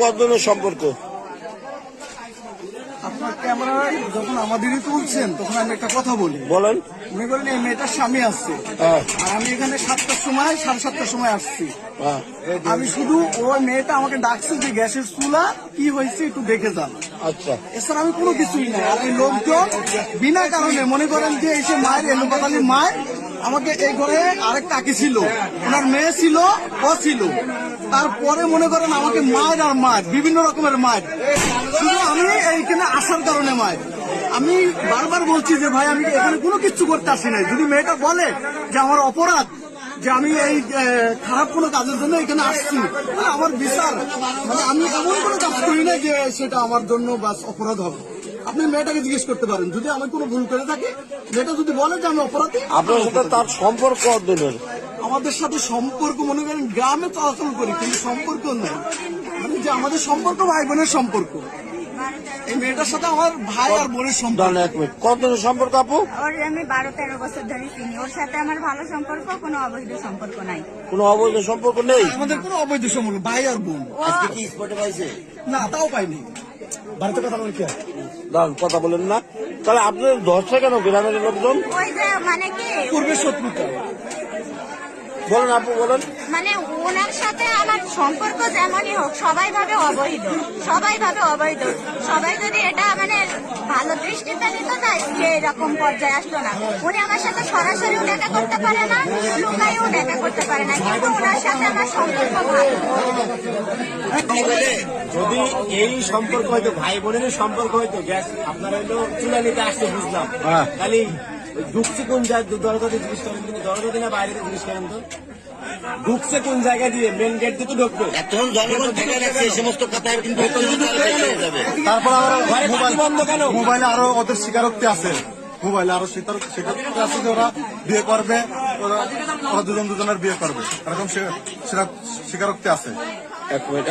কতদিনের সম্পর্ক? আপনার ক্যামেরায় যখন আমাদেরই তুলছেন তখন আমি একটা কথা বলি, বলেন। মনে করেন এই মেয়েটার স্বামী আসছে হ্যাঁ। আর আমি এখানে 7টার সময় 7:30টার সময় আসছি। হ্যাঁ। আমি শুধু ওই মেয়েটা আমাকে ডাকছে যে গ্যাসের চুলা কি হয়েছে একটু দেখে যান। আচ্ছা। এছাড়া আমি কোনো কিছুই নাই। আর এই লোকজন বিনা কারণে মনে করেন যে এসে মায়ের এলোপাতালি মায়ের আমাকে এই ঘরে আরেক কাকি ছিল, ওনার মেয়ে ছিল, ও ছিল, তারপরে মনে করেন আমাকে মায়ের আর মায়ের বিভিন্ন রকমের মায়ের, শুধু আমি এইখানে আসার কারণে মায়ের। আমি বারবার বলছি যে ভাই আমি এখানে কোনো কিছু করতে আসি নাই। যদি মেয়েটা বলে যে আমার অপরাধ যে আমি এই খারাপ কোনো কাজের জন্য এখানে আসছি, মানে আমার বিচার, মানে আমি এমন কোনো কাজ করি না যে সেটা আমার জন্য বাস অপরাধ হবে। আপনি মেয়েটাকে জিজ্ঞেস করতে পারেন যদি আমি কোনো ভুল করে থাকি, মেয়েটা যদি বলে যে আমি অপরাধী। আপনার সাথে তার সম্পর্ক কতদিনের? আমাদের সাথে সম্পর্ক মনে করেন গ্রামে চলাচল করি কিন্তু সম্পর্ক নেই, মানে যে আমাদের সম্পর্ক ভাই বোনের সম্পর্ক। এই মেয়েটার সাথে আমার ভাই আর বোনের সম্পর্ক। এক মিনিট, কতদিনের সম্পর্ক আপু? ওর আমি 12-13 বছর ধরে চিনি। ওর সাথে আমার ভালো সম্পর্ক, কোনো অবৈধ সম্পর্ক নাই। কোনো অবৈধ সম্পর্ক নেই? আমাদের কোনো অবৈধ সম্পর্ক, ভাই আর বোন। আজকে কি স্পটে পাইছে? না, তাও পাইনি। বাড়িতে কথা বলি দাঁড়ান, কথা বলেন না। তাহলে আপনার ধরছে কেন গ্রামের লোকজন? ওই যে মানে কি পূর্বের শত্রুতা। বলেন আপু, বলেন। মানে ওনার সাথে আমার সম্পর্ক যেমনই হোক সবাই ভাবে অবৈধ, সবাই ভাবে অবৈধ। সবাই যদি এটা মানে ভালো দৃষ্টিতে নিতে যায় যে এরকম পর্যায়ে আসলো না। উনি আমার সাথে সরাসরিও দেখা করতে পারে না, লুকাইও দেখা করতে পারে না, কিন্তু ওনার সাথে আমার সম্পর্ক ভালো। যদি এই সম্পর্ক হয়তো ভাই বোনের সম্পর্ক হয়তো গ্যাস আপনারা হয়তো চুলা নিতে আসতে বুঝলাম, খালি ঢুকছে কোন জায়গায় দরজা দিয়ে জিজ্ঞেস করেন, কিন্তু দরজা দিয়ে না বাইরে জিজ্ঞেস করেন তো ঢুকছে কোন জায়গা দিয়ে, মেন গেট দিয়ে তো ঢুকবে। এখন জনগণ ঢেকে রাখছে এই সমস্ত কথা, কিন্তু তারপর মোবাইল বন্ধ কেন? মোবাইলে আরো ওদের স্বীকারোক্তি আছে, মোবাইলে আরো স্বীকারোক্তি আছে যে ওরা বিয়ে করবে, ওরা দুজনের বিয়ে করবে, এরকম সেটা স্বীকারোক্তি আছে। এক মিনিট।